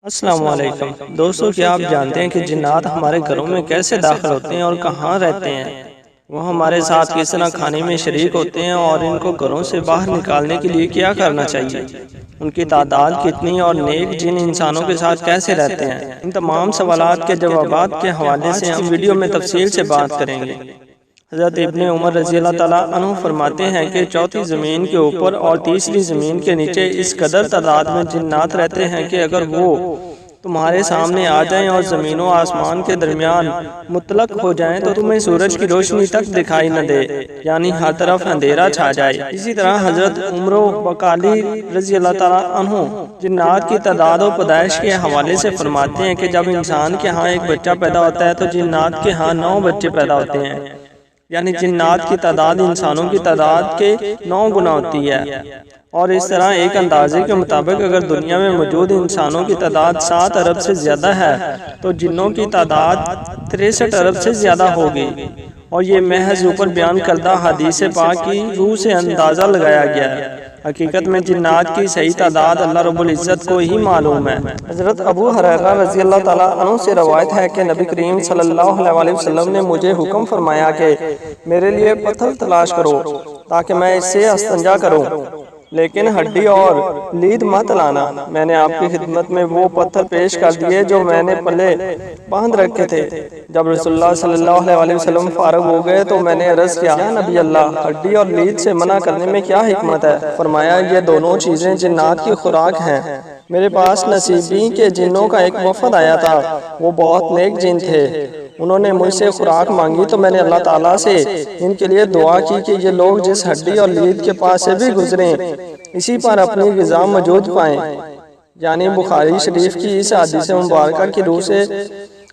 السلام علیکم دوستو، کیا آپ جانتے ہیں کہ جنات ہمارے گھروں میں کیسے داخل ہوتے ہیں اور کہاں رہتے ہیں؟ وہ ہمارے ساتھ کس طرح کھانے میں شریک ہوتے ہیں اور ان کو گھروں سے باہر نکالنے کے لیے کیا کرنا چاہیے؟ ان کی تعداد کتنی اور نیک جن انسانوں کے ساتھ کیسے رہتے ہیں؟ ان تمام سوالات کے جوابات کے حوالے سے ہم ویڈیو میں تفصیل سے بات کریں گے۔ حضرت ابن عمر رضی اللہ تعالیٰ عنہ فرماتے ہیں کہ چوتھی زمین کے اوپر اور تیسری زمین کے نیچے اس قدر تعداد میں جنات رہتے ہیں کہ اگر وہ تمہارے سامنے آ جائیں اور زمین و آسمان کے درمیان مطلق ہو جائیں تو تمہیں سورج کی روشنی تک دکھائی نہ دے، یعنی ہر طرف اندھیرا چھا جائے۔ اسی طرح حضرت عمر بقالی رضی اللہ تعالیٰ عنہ جنات کی تعداد و پیدائش کے حوالے سے فرماتے ہیں کہ جب انسان کے ہاں ایک بچہ پیدا ہوتا ہے تو جنات کے ہاں 9 بچے پیدا ہوتے ہیں، یعنی جنات کی تعداد انسانوں کی تعداد کے 9 گنا ہوتی ہے۔ اور اس طرح ایک اندازے کے مطابق اگر دنیا میں موجود انسانوں کی تعداد 7 ارب سے زیادہ ہے تو جنوں کی تعداد 63 ارب سے زیادہ ہوگی، اور یہ محض اوپر بیان کردہ حدیث پاک کی روح سے اندازہ لگایا گیا ہے۔ حقیقت میں جنات کی صحیح تعداد اللہ رب العزت کو ہی معلوم ہے۔ حضرت ابو ہریرہ رضی اللہ تعالیٰ عنہ سے روایت ہے کہ نبی کریم صلی اللہ علیہ وسلم نے مجھے حکم فرمایا کہ میرے لیے پتھر تلاش کرو تاکہ میں اس سے استنجا کروں، لیکن ہڈی اور لید مت لانا۔ میں نے آپ کی خدمت میں وہ پتھر پیش کر دیے جو میں نے پلے باندھ رکھے تھے۔ جب رسول اللہ صلی اللہ علیہ وسلم فارغ ہو گئے تو میں نے عرض کیا، یا نبی اللہ، ہڈی اور لید سے منع کرنے میں کیا حکمت ہے؟ فرمایا، یہ دونوں چیزیں جنات کی خوراک ہیں۔ میرے پاس نصیبی کے جنوں کا ایک وفد آیا تھا، وہ بہت نیک جن تھے۔ انہوں نے مجھ سے خوراک مانگی تو میں نے اللہ تعالیٰ سے ان کے لیے دعا کی کہ یہ لوگ جس ہڈی اور لید کے پاس سے بھی گزریں اسی پر اپنی غذا موجود پائیں۔ یعنی بخاری شریف کی اس حدیث مبارکہ کی روح سے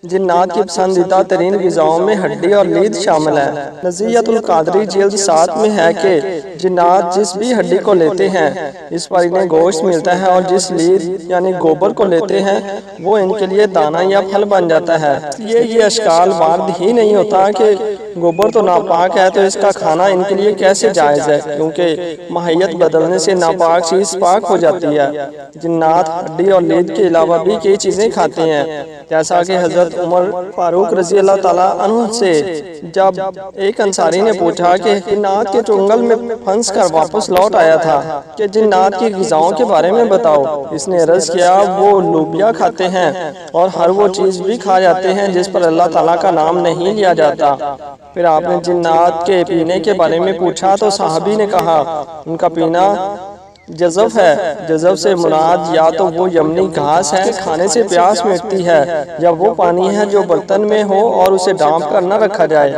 جنات کی پسندیدہ ترین غذاؤں میں ہڈی اور لید شامل ہے۔ نزیہۃ القادری جلد 7 میں ہے کہ جنات جس بھی ہڈی کو لیتے ہیں اس پر انہیں گوشت ملتا ہے، اور جس لید یعنی گوبر کو لیتے ہیں وہ ان کے لیے دانہ یا پھل بن جاتا ہے۔ یہ اشکال وارد ہی نہیں ہوتا کہ گوبر تو ناپاک ہے تو اس کا کھانا ان کے لیے کیسے جائز ہے، کیونکہ ماہیت بدلنے سے ناپاک چیز پاک ہو جاتی ہے۔ جنات ہڈی اور لید کے علاوہ بھی کئی چیزیں کھاتے ہیں، جیسا کہ حضرت عمر فاروق رضی اللہ تعالیٰ عنہ سے جب ایک انصاری نے پوچھا کہ جنات کے چنگل میں پھنس کر واپس لوٹ آیا تھا کہ جنات کی غذاؤں کے بارے میں بتاؤ۔ اس نے عرض کیا، وہ لوبیا کھاتے ہیں اور ہر وہ چیز بھی کھا جاتے ہیں جس پر اللہ تعالیٰ کا نام نہیں لیا جاتا۔ پھر آپ نے جنات کے پینے کے بارے میں پوچھا تو صحابی نے کہا، ان کا پینا جزف ہے۔ جزف سے مراد یا تو وہ یمنی گھاس ہے کھانے سے پیاس مٹتی ہے، یا وہ پانی ہے جو برتن میں ہو اور اسے ڈھانپ کر نہ رکھا جائے۔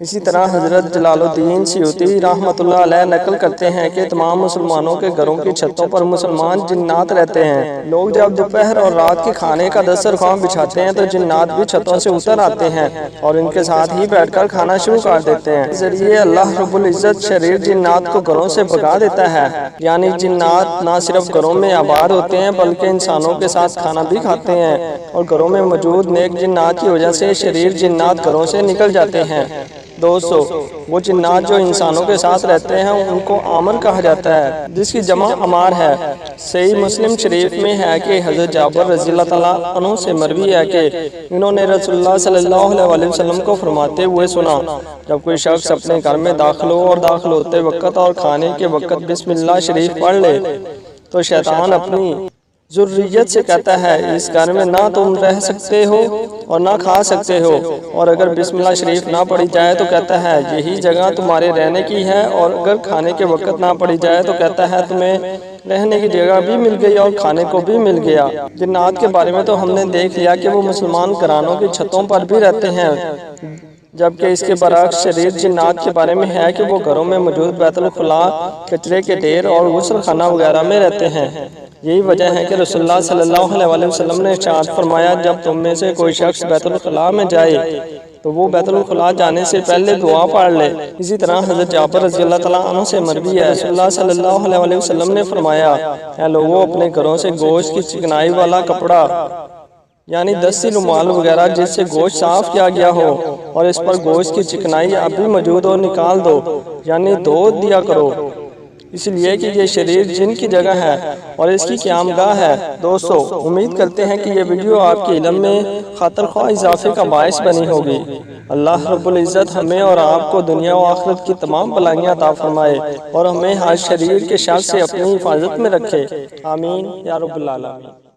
اسی طرح حضرت جلال الدین سیوطی رحمۃ اللہ علیہ نقل کرتے ہیں کہ تمام مسلمانوں کے گھروں کی چھتوں پر مسلمان جنات رہتے ہیں۔ لوگ جب دوپہر اور رات کے کھانے کا دسترخوان بچھاتے ہیں تو جنات بھی چھتوں سے اتر آتے ہیں اور ان کے ساتھ ہی بیٹھ کر کھانا شروع کر دیتے ہیں۔ اس ذریعے اللہ رب العزت شریر جنات کو گھروں سے بھگا دیتا ہے۔ یعنی جنات نہ صرف گھروں میں آباد ہوتے ہیں بلکہ انسانوں کے ساتھ کھانا بھی کھاتے ہیں، اور گھروں میں موجود نیک جنات کی وجہ سے شریر جنات گھروں سے نکل جاتے ہیں۔ دوستو، وہ جنات جو انسانوں کے ساتھ رہتے ہیں ان کو عامر کہا جاتا ہے، جس کی جمع عمار ہے۔ صحیح مسلم شریف میں ہے کہ حضرت جابر رضی اللہ تعالیٰ عنہ سے مروی ہے کہ انہوں نے رسول اللہ صلی اللہ علیہ وسلم کو فرماتے ہوئے سنا، جب کوئی شخص اپنے گھر میں داخل ہو اور داخل ہوتے وقت اور کھانے کے وقت بسم اللہ شریف پڑھ لے تو شیطان اپنی ذریت سے کہتا ہے، اس گھر میں نہ تم رہ سکتے ہو اور نہ کھا سکتے ہو، اور اگر بسم اللہ شریف نہ پڑھی جائے تو کہتا ہے یہی جگہ تمہارے رہنے کی ہے، اور اگر کھانے کے وقت نہ پڑھی جائے تو کہتا ہے تمہیں رہنے کی جگہ بھی مل گئی اور کھانے کو بھی مل گیا۔ جنات کے بارے میں تو ہم نے دیکھ لیا کہ وہ مسلمان گھرانوں کی چھتوں پر بھی رہتے ہیں، جبکہ اس کے برعکس شریر جنات کے بارے میں ہے کہ وہ گھروں میں موجود بیت الخلاء، کچرے کے ڈھیر اور غسل خانہ وغیرہ میں رہتے ہیں۔ یہی وجہ ہے کہ رسول اللہ صلی اللہ علیہ وسلم نے ارشاد فرمایا، جب تم میں سے کوئی شخص بیت الخلاء میں جائے تو وہ بیت الخلاء جانے سے پہلے دعا پڑھ لے۔ اسی طرح حضرت جابر رضی اللہ تعالیٰ عنہ سے مروی ہے، رسول اللہ صلی اللہ علیہ وسلم نے فرمایا، اے لوگوں، اپنے گھروں سے گوشت کی چکنائی والا کپڑا یعنی دستی رومال وغیرہ جس سے گوشت صاف کیا گیا ہو اور اس پر گوشت کی چکنائی اب بھی موجود ہو نکال دو، یعنی دھو دیا کرو۔ اس لیے کہ یہ شریر جن کی جگہ ہے اور اس کی قیام گاہ ہے۔ دوستو امید کرتے ہیں کہ یہ ویڈیو آپ کے علم میں خاطر خواہ اضافے کا باعث بنی ہوگی۔ اللہ رب العزت ہمیں اور آپ کو دنیا و آخرت کی تمام بھلائیاں عطا فرمائے اور ہمیں ہر شریر کے شر سے اپنی حفاظت میں رکھے، آمین یا رب العالمین۔